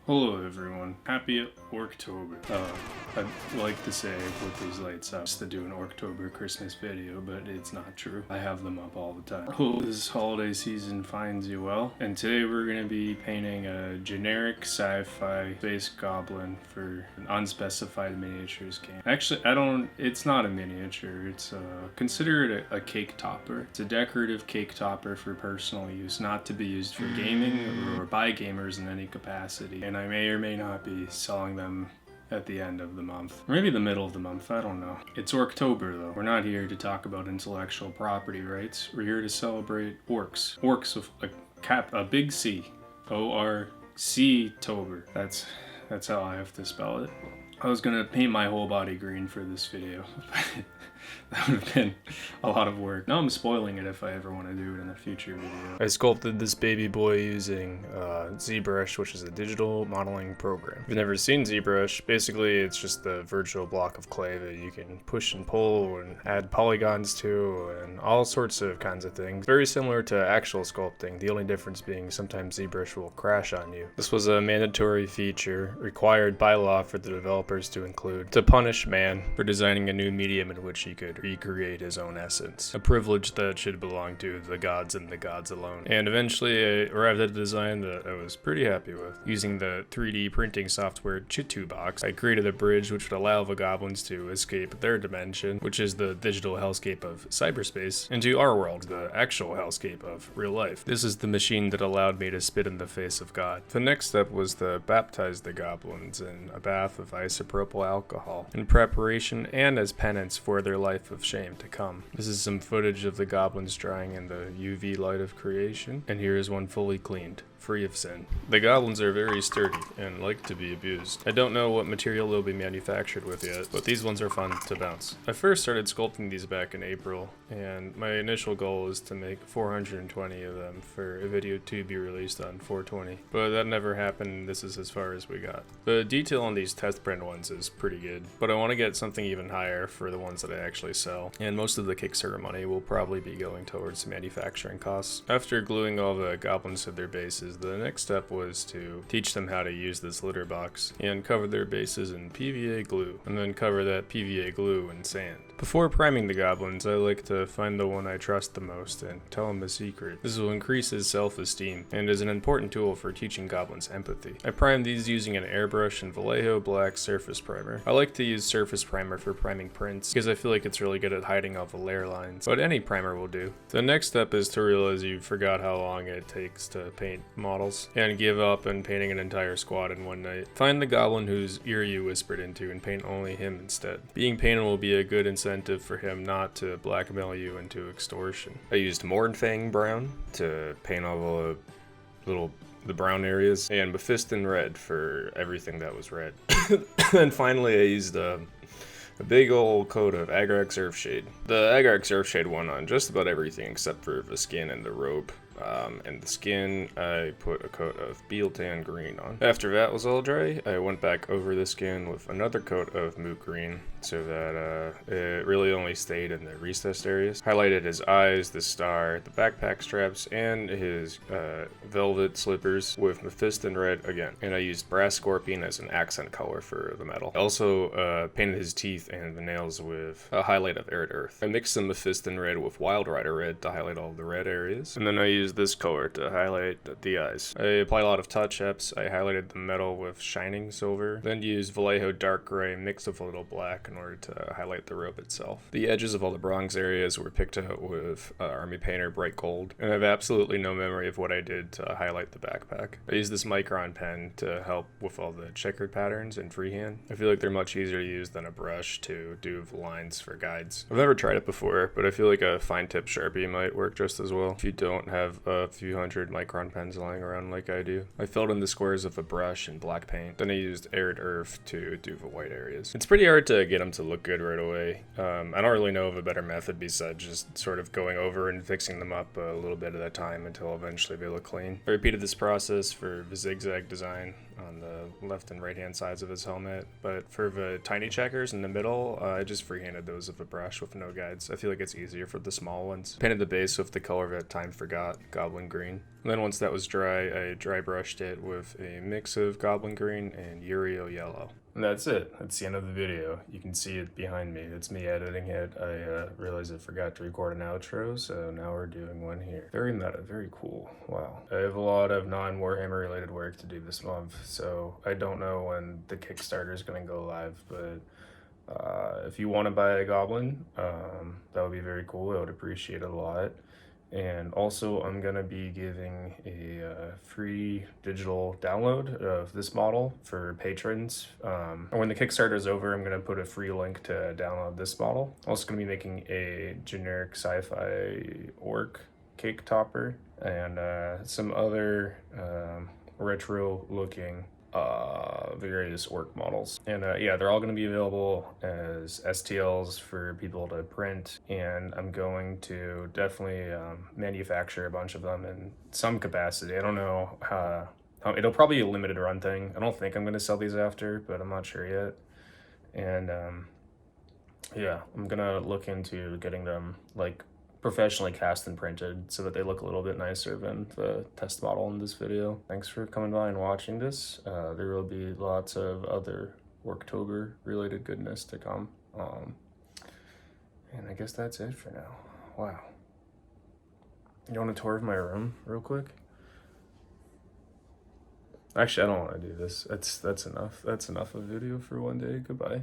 Hello everyone, happy Orktober. I'd like to say I put these lights up to do an Orktober Christmas video, but it's not true. I have them up all the time. Hope this holiday season finds you well. And today we're going to be painting a generic sci-fi space goblin for an unspecified miniatures game. Actually, it's not a miniature, it's consider it a cake topper. It's a decorative cake topper for personal use, not to be used for gaming or by gamers in any capacity. And I may or may not be selling them at the end of the month. Or maybe the middle of the month, I don't know. It's Orktober though. We're not here to talk about intellectual property rights. We're here to celebrate orcs. Orcs with a big C. O-R-C-tober. That's how I have to spell it. I was gonna paint my whole body green for this video, but that would have been a lot of work. Now I'm spoiling it if I ever want to do it in a future video. I sculpted this baby boy using ZBrush, which is a digital modeling program. If you've never seen ZBrush, basically it's just the virtual block of clay that you can push and pull and add polygons to and all sorts of kinds of things. Very similar to actual sculpting, the only difference being sometimes ZBrush will crash on you. This was a mandatory feature required by law for the developers to include to punish man for designing a new medium in which he could recreate his own essence. A privilege that should belong to the gods and the gods alone. And eventually I arrived at a design that I was pretty happy with. Using the 3D printing software Chitubox, I created a bridge which would allow the goblins to escape their dimension, which is the digital hellscape of cyberspace, into our world, the actual hellscape of real life. This is the machine that allowed me to spit in the face of God. The next step was to baptize the goblins in a bath of isopropyl alcohol in preparation and as penance for their life of shame to come. This is some footage of the goblins drying in the UV light of creation, and here is one fully cleaned, free of sin. The goblins are very sturdy and like to be abused. I don't know what material they'll be manufactured with yet, but these ones are fun to bounce. I first started sculpting these back in April, and my initial goal is to make 420 of them for a video to be released on 420, but that never happened. This is as far as we got. The detail on these test print ones is pretty good, but I want to get something even higher for the ones that I actually sell, and most of the Kickstarter money will probably be going towards manufacturing costs. After gluing all the goblins to their bases, the next step was to teach them how to use this litter box and cover their bases in PVA glue, and then cover that PVA glue in sand. Before priming the goblins, I like to find the one I trust the most and tell him a secret. This will increase his self-esteem and is an important tool for teaching goblins empathy. I prime these using an airbrush and Vallejo black surface primer. I like to use surface primer for priming prints because I feel like it's really good at hiding all the layer lines, but any primer will do. The next step is to realize you forgot how long it takes to paint models and give up on painting an entire squad in one night. Find the goblin whose ear you whispered into and paint only him instead. Being painted will be a good incentive for him not to blackmail you into extortion. I used Mornfang brown to paint all the brown areas, and Mephiston red for everything that was red. And finally I used a big old coat of Agrax Earthshade. The Agrax Earthshade went on just about everything except for the skin and the robe. And the skin, I put a coat of Bealtan green on. After that was all dry, I went back over the skin with another coat of moot green so that it really only stayed in the recessed areas. Highlighted his eyes, the star, the backpack straps, and his velvet slippers with Mephiston red again. And I used Brass Scorpion as an accent color for the metal. I also painted his teeth and the nails with a highlight of Arid Earth. I mixed some Mephiston red with Wild Rider red to highlight all the red areas. And then I used this color to highlight the eyes. I applied a lot of touch-ups. I highlighted the metal with shining silver, then used Vallejo dark gray mixed with a little black in order to highlight the robe itself. The edges of all the bronze areas were picked out with Army Painter bright gold, and I have absolutely no memory of what I did to highlight the backpack. I used this Micron pen to help with all the checkered patterns in freehand. I feel like they're much easier to use than a brush to do the lines for guides. I've never tried it before, but I feel like a fine tip Sharpie might work just as well if you don't have a few hundred Micron pens lying around like I do. I filled in the squares with a brush and black paint, then I used Arid Earth to do the white areas. It's pretty hard to get them to look good right away. I don't really know of a better method besides just sort of going over and fixing them up a little bit at a time until eventually they look clean. I repeated this process for the zigzag design on the left and right hand sides of his helmet, but for the tiny checkers in the middle, I just freehanded those with a brush with no guides. I feel like it's easier for the small ones. Painted the base with the color that time forgot. Goblin green. And then once that was dry, I dry brushed it with a mix of Goblin green and Uriel yellow. And that's it. That's the end of the video. You can see it behind me. It's me editing it. I realized I forgot to record an outro, so now we're doing one here. Very meta, very cool. Wow. I have a lot of non-Warhammer related work to do this month, so I don't know when the Kickstarter is going to go live, but if you want to buy a Goblin, that would be very cool. I would appreciate it a lot. And also, I'm going to be giving a free digital download of this model for patrons. When the Kickstarter is over, I'm going to put a free link to download this model. Also going to be making a generic Sci-Fi orc cake topper and some other retro looking various orc models. And yeah, they're all going to be available as STLs for people to print, and I'm going to definitely manufacture a bunch of them in some capacity. I don't know how, it'll probably be a limited run thing. I don't think I'm going to sell these after, but I'm not sure yet. And yeah, I'm going to look into getting them like professionally cast and printed so that they look a little bit nicer than the test model in this video. Thanks for coming by and watching this. There will be lots of other Worktober related goodness to come. And I guess that's it for now. Wow. You want a tour of my room real quick? Actually, I don't want to do this. That's enough. That's enough of video for one day. Goodbye.